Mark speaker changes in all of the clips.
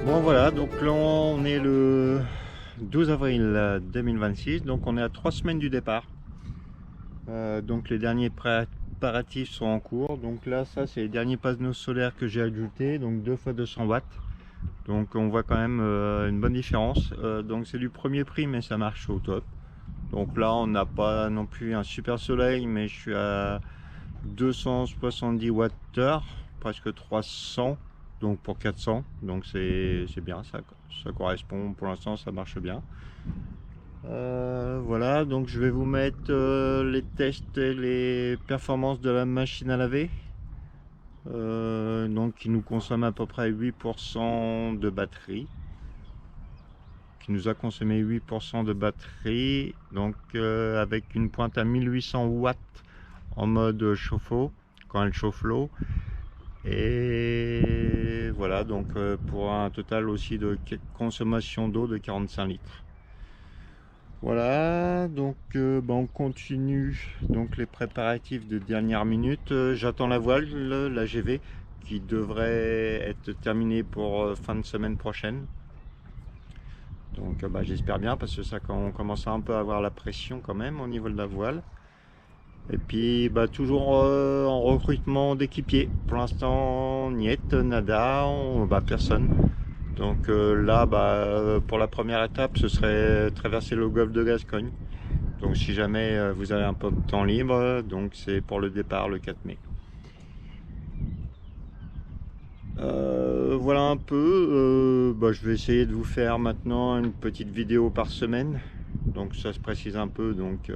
Speaker 1: Bon voilà, donc là on est le 12 avril 2026, donc on est à 3 semaines du départ. Donc les derniers préparatifs sont en cours. Donc là ça c'est les derniers panneaux solaires que j'ai ajoutés, donc 2 fois 200 watts. Donc on voit quand même une bonne différence. Donc c'est du premier prix mais ça marche au top. Donc là on n'a pas non plus un super soleil, mais je suis à 270 Wh, presque 300, donc pour 400, donc c'est bien, ça correspond, pour l'instant ça marche bien. Voilà, donc je vais vous mettre les tests et les performances de la machine à laver, donc qui nous consomme à peu près 8% de batterie, qui nous a consommé 8% de batterie, donc avec une pointe à 1800 watts en mode chauffe-eau, quand elle chauffe l'eau. Et voilà, donc pour un total aussi de consommation d'eau de 45 litres. Voilà, donc on continue donc les préparatifs de dernière minute. J'attends la voile, la GV, qui devrait être terminée pour fin de semaine prochaine. Donc j'espère bien, parce que ça on commence un peu à avoir la pression quand même au niveau de la voile. Et puis toujours en recrutement d'équipiers. Pour l'instant, niet, nada, personne. Donc là, pour la première étape, ce serait traverser le golfe de Gascogne. Donc si jamais vous avez un peu de temps libre, donc c'est pour le départ le 4 mai. Voilà un peu. Je vais essayer de vous faire maintenant une petite vidéo par semaine. Donc ça se précise un peu. Donc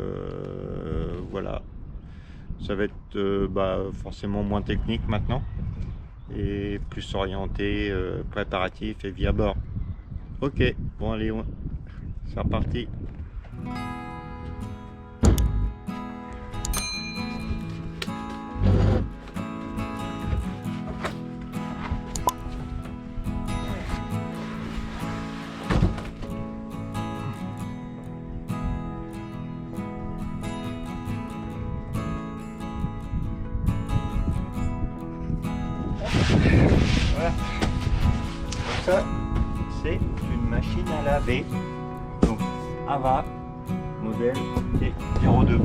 Speaker 1: voilà. Ça va être forcément moins technique maintenant et plus orienté préparatif et vie à bord. Ok, bon allez, c'est reparti. Voilà. Donc ça, c'est une machine à laver. Donc Ava, modèle T02.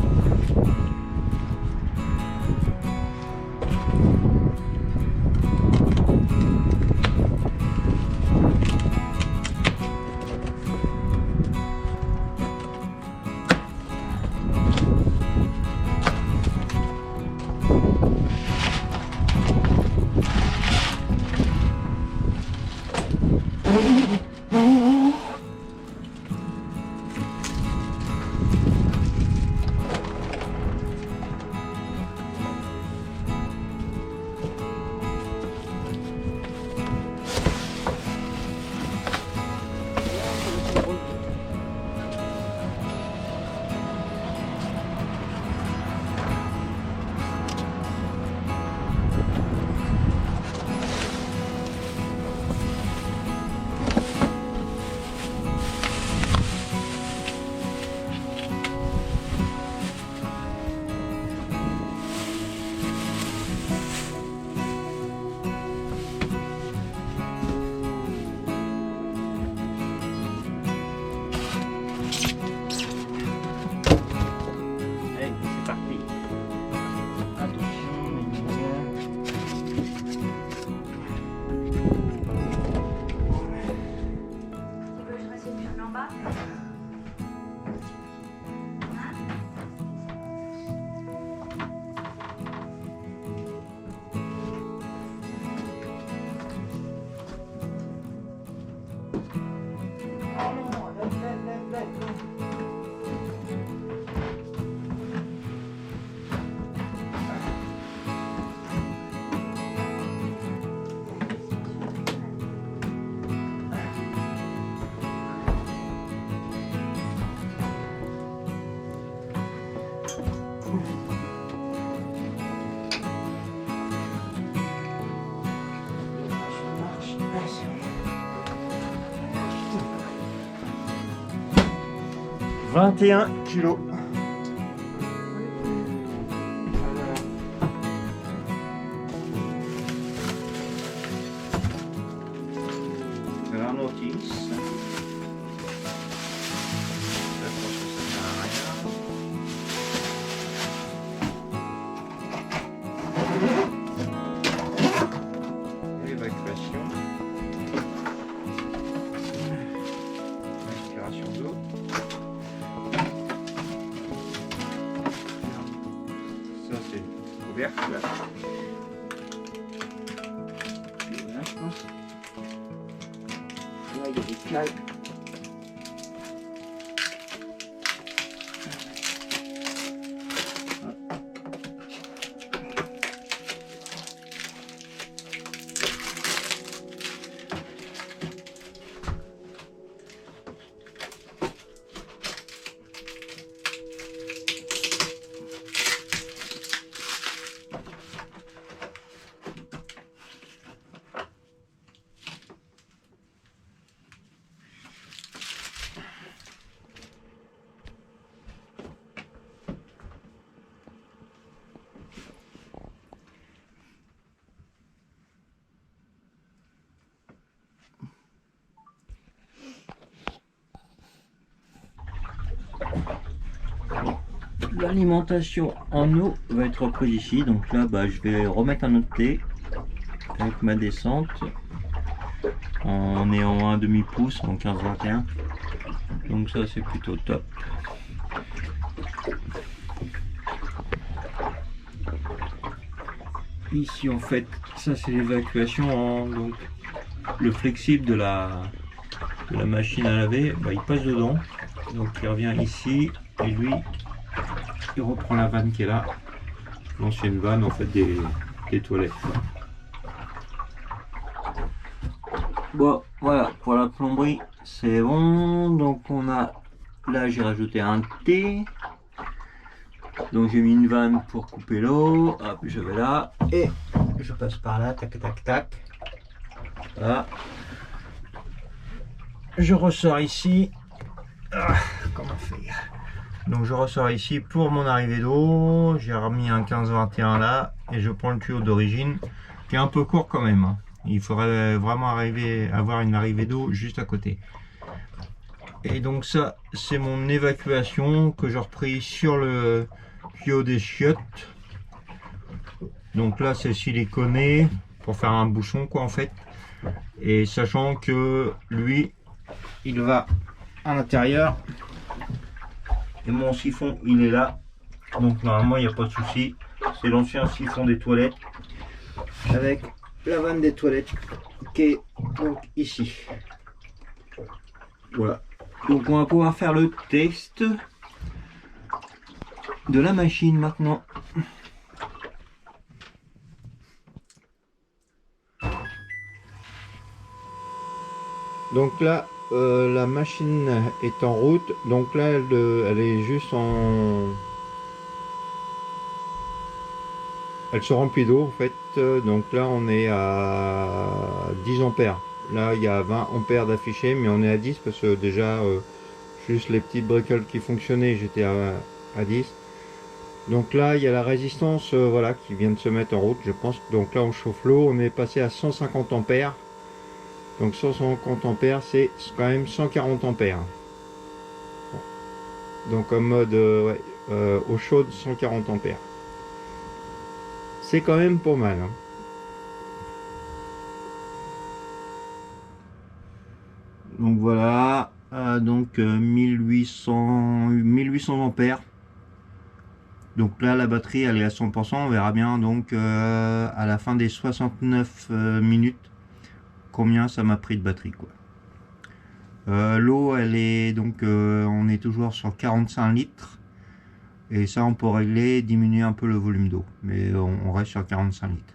Speaker 1: « 21 kilos. »
Speaker 2: couvercle. Et voilà, je pense. Là, il y a des cales. L'alimentation en eau va être reprise ici, donc là je vais remettre un autre thé avec ma descente. On est en 1,5 pouce, en 15-21, donc ça c'est plutôt top. Ici en fait, ça c'est l'évacuation, donc le flexible de la machine à laver, il passe dedans, donc il revient ici et lui il reprend la vanne qui est là, l'ancienne vanne en fait des toilettes. Bon voilà, pour la plomberie c'est bon, donc on a là j'ai rajouté un T, donc j'ai mis une vanne pour couper l'eau, hop je vais là et je passe par là, tac tac tac, voilà. Je ressors ici, comment faire? Donc je ressors ici pour mon arrivée d'eau, j'ai remis un 15-21 là et je prends le tuyau d'origine qui est un peu court quand même. Il faudrait vraiment avoir une arrivée d'eau juste à côté. Et donc ça c'est mon évacuation que je repris sur le tuyau des chiottes. Donc là c'est siliconé pour faire un bouchon quoi en fait. Et sachant que lui il va à l'intérieur. Et mon siphon il est là, donc normalement il n'y a pas de souci. C'est l'ancien siphon des toilettes avec la vanne des toilettes qui est donc ici. Voilà, donc on va pouvoir faire le test de la machine maintenant.
Speaker 1: Donc là la machine est en route, donc là elle est juste elle se remplit d'eau en fait, donc là on est à 10 ampères. Là il y a 20 ampères d'affiché, mais on est à 10 parce que déjà juste les petites bricoles qui fonctionnaient, j'étais à 10. Donc là il y a la résistance voilà, qui vient de se mettre en route, je pense. Donc là on chauffe l'eau, on est passé à 150 ampères. Donc 150 ampères c'est quand même 140 ampères. Donc en mode eau chaude 140 ampères. C'est quand même pas mal. Hein.
Speaker 2: Donc voilà, donc 1800 ampères. Donc là la batterie elle est à 100%, on verra bien donc à la fin des 69 minutes combien ça m'a pris de batterie quoi. L'eau elle est donc on est toujours sur 45 litres et ça on peut régler, diminuer un peu le volume d'eau, mais on reste sur 45 litres.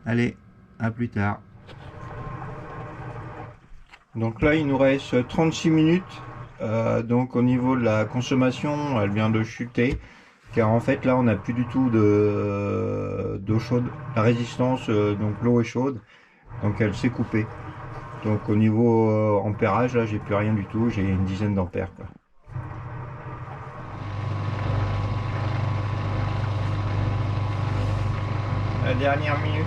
Speaker 2: Allez, à plus tard.
Speaker 1: Donc là il nous reste 36 minutes, donc au niveau de la consommation elle vient de chuter, car en fait là on n'a plus du tout d'eau chaude, la résistance, donc l'eau est chaude, donc elle s'est coupée. Donc au niveau ampérage là j'ai plus rien du tout, j'ai une dizaine d'ampères quoi. La dernière minute.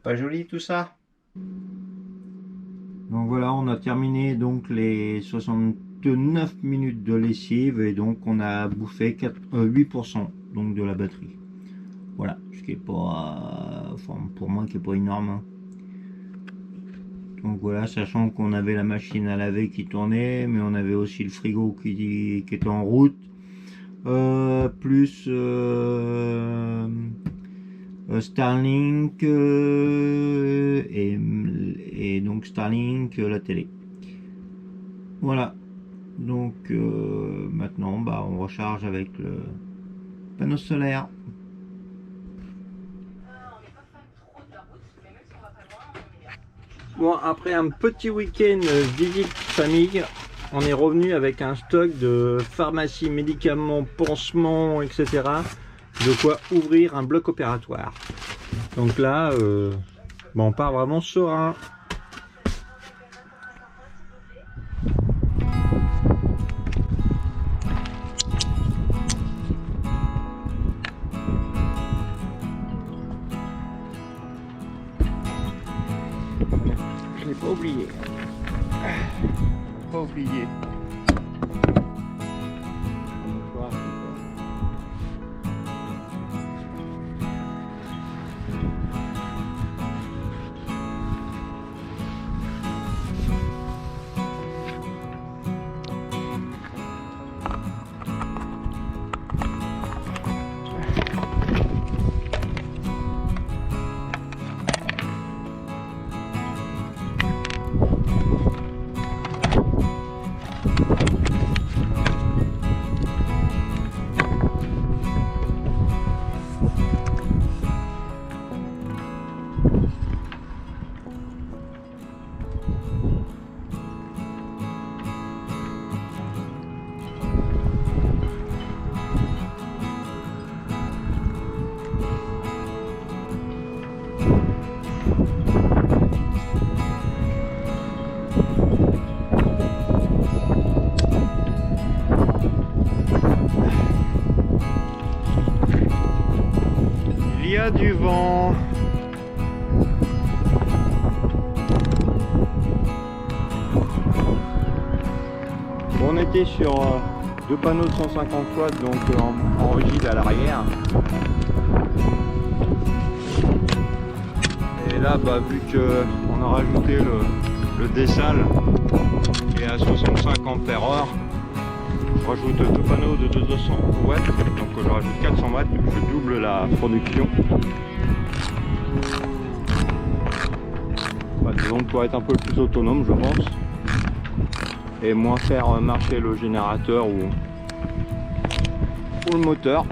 Speaker 1: Pas joli tout ça? Donc voilà, on a terminé donc les 69 minutes de lessive et donc on a bouffé 8% donc de la batterie. Voilà, ce qui est pas, enfin pour moi qui est pas énorme, hein. Donc voilà, sachant qu'on avait la machine à laver qui tournait, mais on avait aussi le frigo qui était en route, plus Starlink et donc Starlink la télé. Voilà, donc maintenant on recharge avec le panneau solaire. Bon, après un petit week-end visite famille, on est revenu avec un stock de pharmacie, médicaments, pansements, etc. De quoi ouvrir un bloc opératoire. Donc là, on part vraiment serein. Je l'ai pas oublié. Pas oublié. Il y a du vent. Bon, on était sur deux panneaux de 150 watts, donc en rigide à l'arrière. Et là, vu qu'on a rajouté le dessal qui est à 65 ampères-heure, je rajoute deux panneaux de 200 watts, donc je rajoute 400 watts, je double la production. Disons pour être un peu plus autonome, je pense, et moins faire marcher le générateur ou le moteur.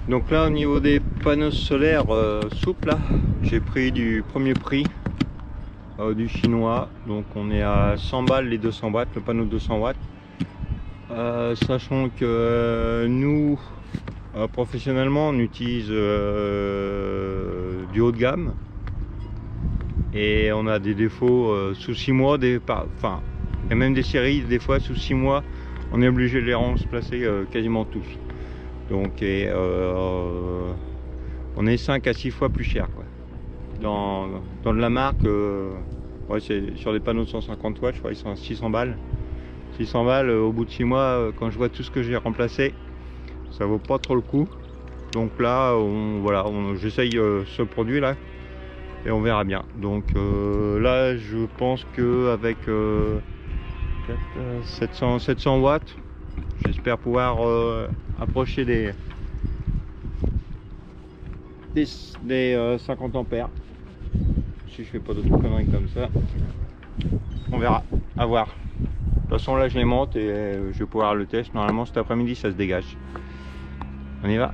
Speaker 1: Donc là, au niveau des panneaux solaires souples, j'ai pris du premier prix du chinois. Donc on est à 100 balles les 200 watts, le panneau de 200 watts. Sachant que nous, professionnellement, on utilise du haut de gamme. Et on a des défauts sous 6 mois, il y a même des séries, des fois sous 6 mois, on est obligé de les remplacer quasiment tous. Donc on est 5 à 6 fois plus cher, quoi. dans de la marque. Ouais, c'est sur des panneaux de 150 watts, je crois qu'ils sont à 600 balles. 600 balles au bout de 6 mois, quand je vois tout ce que j'ai remplacé, ça vaut pas trop le coup. Donc là, voilà, j'essaye ce produit là et on verra bien. Donc là, je pense que avec 700 watts, j'espère pouvoir approcher des 50 ampères. Si je fais pas d'autres conneries comme ça, on verra, à voir. De toute façon là je les monte et je vais pouvoir le test. Normalement cet après-midi ça se dégage. On y va.